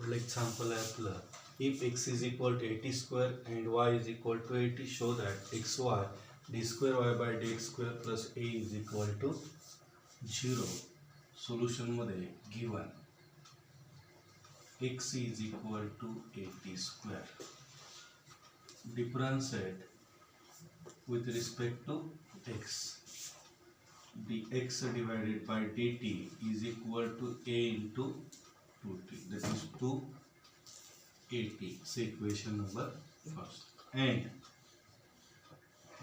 पुढलं एक्झाम्पल आहे आपलं. If x is equal to 80 square and y is equal to 80, show that xy d square y by dx square plus a is equal to 0. Solution मध्ये given x is equal to 80 square, differentiate with respect to x, dx divided by dt is equal to a into 2t, that is 280. So equation number first, and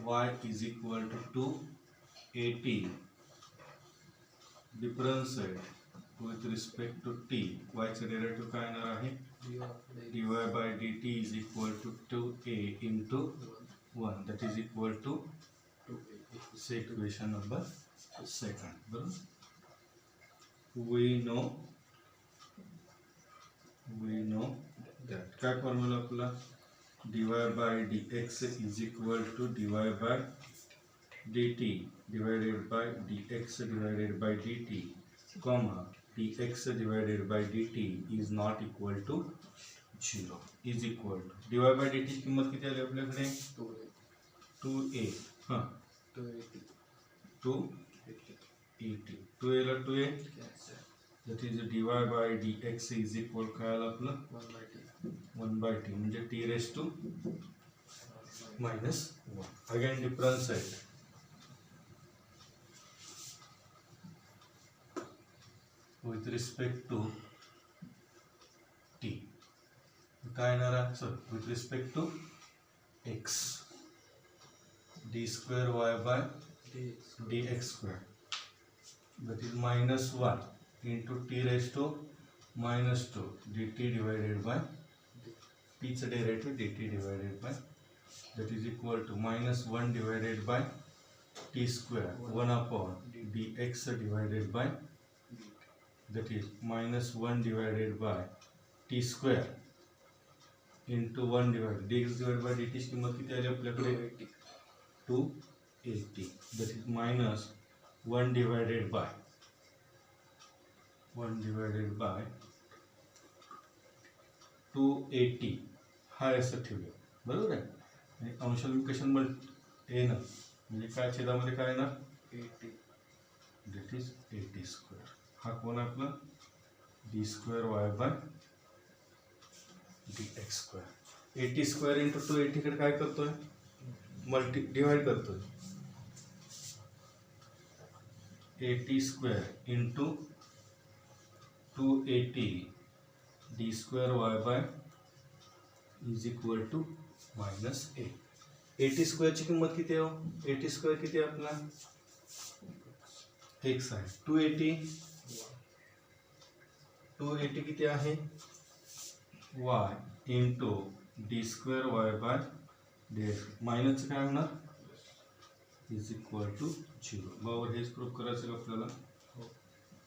y is equal to 280 differentiate with respect to t. y चा derivative काय येणार आहे? dy by dt is equal to 2a into 1, that is equal to 2a. So equation number second. बरोबर, we know that काय formula आपला? dy by dx is equal to dy by dt divided by dx divided by dt, comma dx divided by dt is not equal to 0, is equal to dy by dt ची किंमत किती आली आपल्याकडे? 2a. हां, 280. 2a ला 2a, that is dy by dx is equal काय आलं आपलं? 1/t, म्हणजे t raised to minus 1. Again differentiate with respect to t. काय येणार आहे? Sir, with respect to x, d square y by dx square, that is minus 1 into t raised to minus 2 dt divided by t चा derivative dt divided by, that is equal to minus 1 divided by t square 1 upon dx divided by, that is minus 1 divided by t square into 1 divided dx divided by dt ची किंमत किती आली आपल्याकडे? 280, that is minus 1 divided by 280 हा असं ठेवूया. बरोबर आहे. आणि अंशविकशन ए ना, म्हणजे काय छेदामध्ये काय येणार? 80, that is 80 स्क्वेअर. हा कोण आपला? d square y by dx square. 80 square into 280 कडे काय करतोय? डिवाइड करतोय. 80 square into 280 d square y by is equal to minus a. 80 स्क्वेअरची किंमत किती आहे? 80 स्क्वेअर किती आहे आपला? x आहे. 280 किती आहे? y into d square y by dx, मायनसचं काय होणार? Is equal to 0. बरोबर, हेच प्रूफ करायचं आपल्याला.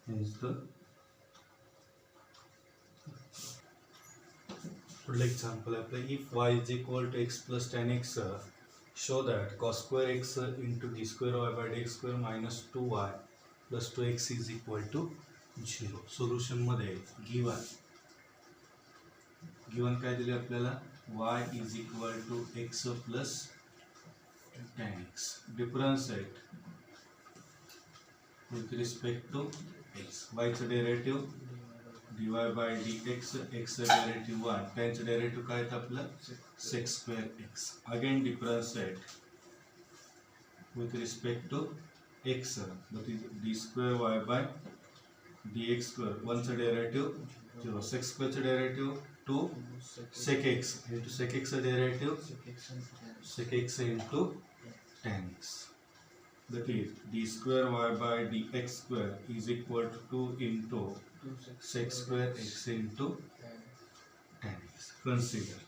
हेच द पुढलं एक्झाम्पल आहे आपलं. If y is equal to x plus tan x, show that cos square x into d square y by dx square minus 2y plus 2x is equal to 0. Solution मध्ये given काय दिले आपल्याला? y is equal to x plus tan x, differentiate with respect to x. y चा derivative dy by dx, x चा derivative 1, tan चा derivative काय आहे आपलं? sec square x. Again differentiate with respect to x, that is d square y by dx square. 1 चा derivative 0, sec square चा derivative 2 sec x into sec x चा derivative sec x into tan x, that is d square y by dx square is equal to 2 into sec square x into tan x. Consider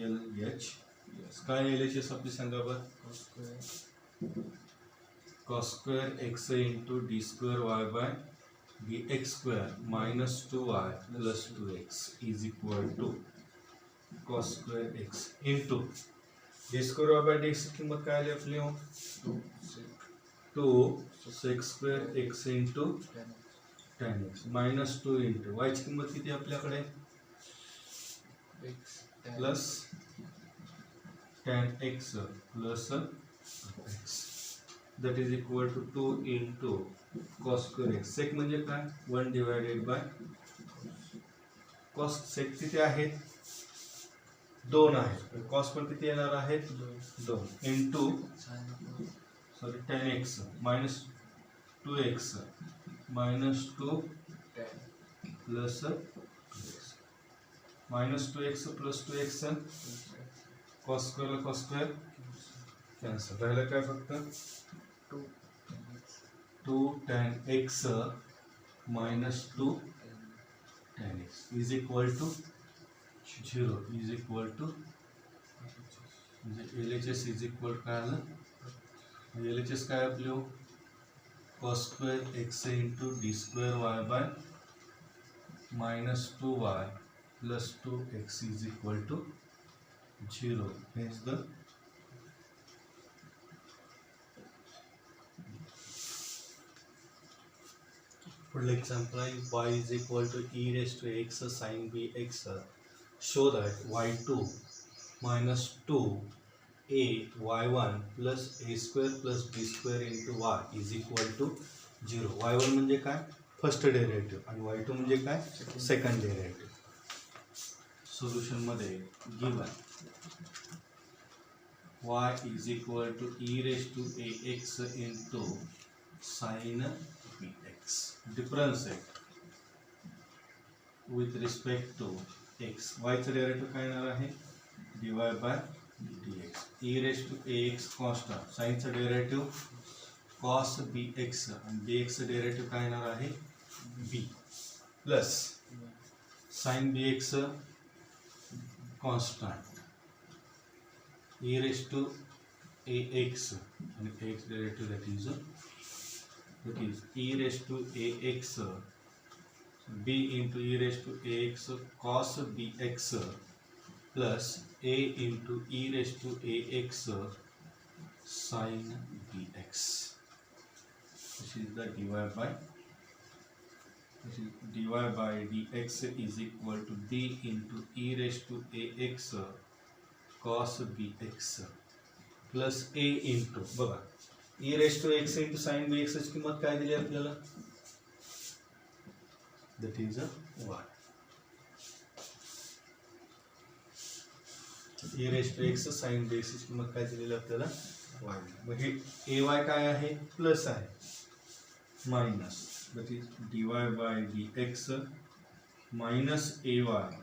LHS. काय LHS आपली सांगा बरं? cos square x into d square y by dx square minus 2y plus 2x is equal to cos square x into d square y by dx की किंमत काय आली आपली? 2 sec square x into tan x minus 2 into वायची किंमत किती आपल्याकडे plus tan x plus x that is equal to 2 into cos square x. Sec म्हणजे काय 1 डिवायडेड बाय कॉस. सेक किती आहेत 2 आहेत. कॉस पण किती येणार आहेत 2 into sorry tan x minus 2x minus 2 plus minus 2x plus 2x cos square cancel राहिलं काय फक्त 2 tan x minus 2 tan x is equal to 0 is equal to म्हणजे LHS इज इक्वल काय आलं LHS काय आपलं cos square x into d square y by minus 2y plus 2x is equal to 0. Hence the for example y is equal to e raised to x sin bx. Show that y2 minus 2 a y1 plus a square plus b square into y is equal to 0. y1 म्हणजे काय first derivative आणि y2 म्हणजे काय second derivative. Solution मध्ये given y is equal to e raised to ax into sin bx. Differentiate with respect to x. y चा derivative काय येणार आहे dy by dx. e raised to ax constant. sin चा derivative cos bx आणि bx चा derivative काय येणार आहे b plus sin bx constant e raised to ax and x derivative that is e raised to ax b into e raised to ax cos bx plus a into e raised to ax sin bx. This is the dy by dx is equal to b into e raised to ax cos bx plus a into बघा e raised to x into sine bx ची किंमत काय दिली आपल्याला that is a y. e raised to x sine bx ची किंमत काय दिलेली आपल्याला y. मग हे ay काय आहे प्लस आहे minus that is dy by dx minus ay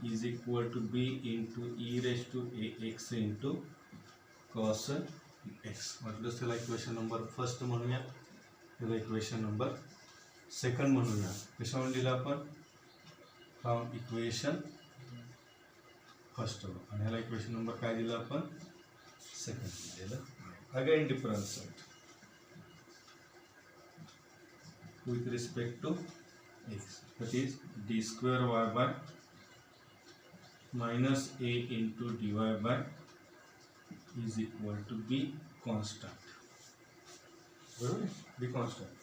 is equal to b into e raised to ax into cos x. मतलब त्याला इक्वेशन नंबर फर्स्ट म्हणूया त्याला इक्वेशन नंबर सेकंड म्हणूया. कशावर दिला आपण फ्रॉम इक्वेशन फर्स्ट आणि ह्याला इक्वेशन नंबर काय दिला आपण सेकंड दिलेलं. Again differentiate with respect to x. That is d square y by minus a into dy by is equal to b constant. b constant.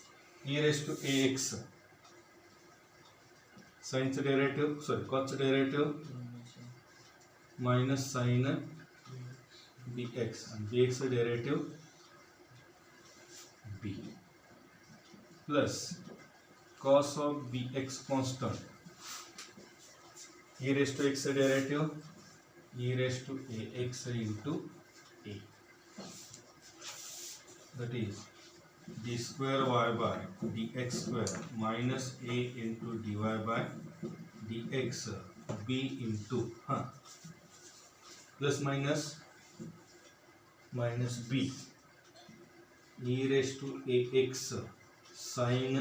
e raised to ax sin चा derivative sorry cos चा derivative minus sin bx आणि bx चा derivative b plus cos of bx constant e raised to x derivative e raised to ax into a. That is d square y by dx square minus a into dy by dx b into plus minus minus b e raised to ax sin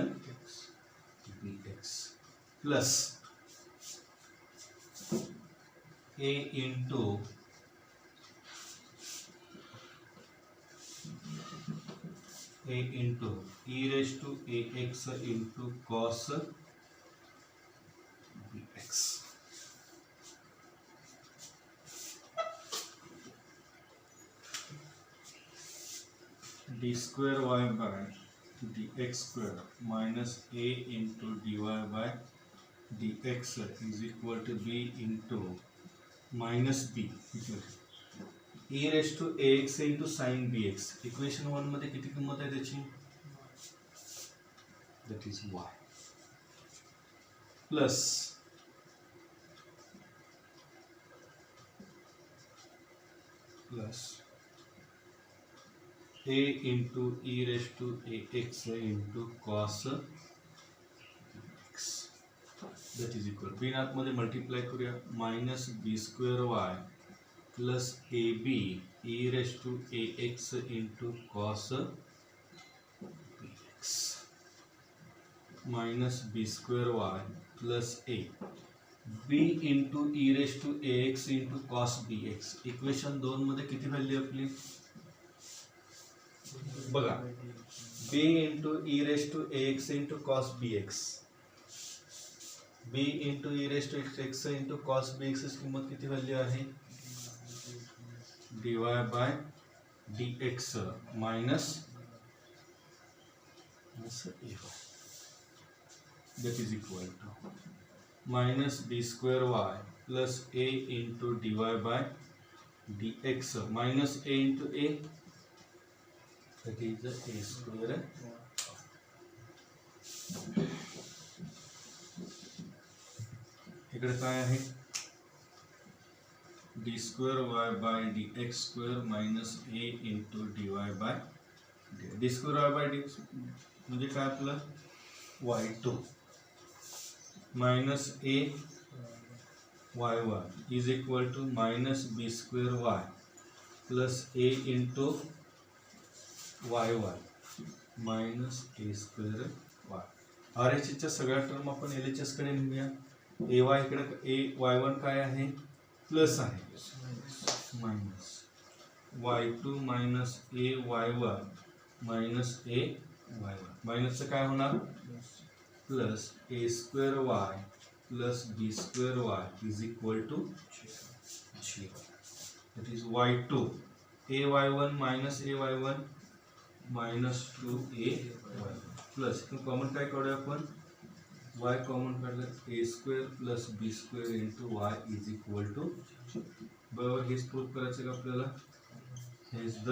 bx plus a into e raised to ax into cos bx. d square y by dx square minus a into dy by dx is equal to b into minus b e raised to ax into sin bx. Equation 1 मध्ये किती किंमत आहे त्याची? That is y plus a into e raised to ax into cos x that is equal b आतमध्ये multiply करूया minus b square y plus a b e raised to ax into cos bx minus b square y plus a b into e raised to ax into cos bx. Equation 2 मध्ये किती value आपली बघा b into e raised to ax into cos bx b into e raised to x into cos bx ची किंमत किती value आहे dy by dx minus that is equal to minus b square y plus a into dy by dx minus a into a that is the a square. इकडे काय आहे d square y by dx square minus a into dy by d square y by dx म्हणजे काय आपलं y2 minus a y1 is equal to minus b square y plus a into y1 minus a square y. RHS च्या सगळ्या term आपण LHS कडे नेऊया. ay इकडे y1 काय आहे प्लस आहे minus y2 minus a y1 minus a y1 मायनसचं काय होणार plus a square y plus b square y is equal to 0. that is y2 a y1 minus a y1 minus 2a y1 plus common काय काढूया आपण y common काढलं a square plus b square into y is equal to बरोबर हेच proof करायचं का आपल्याला हे इज द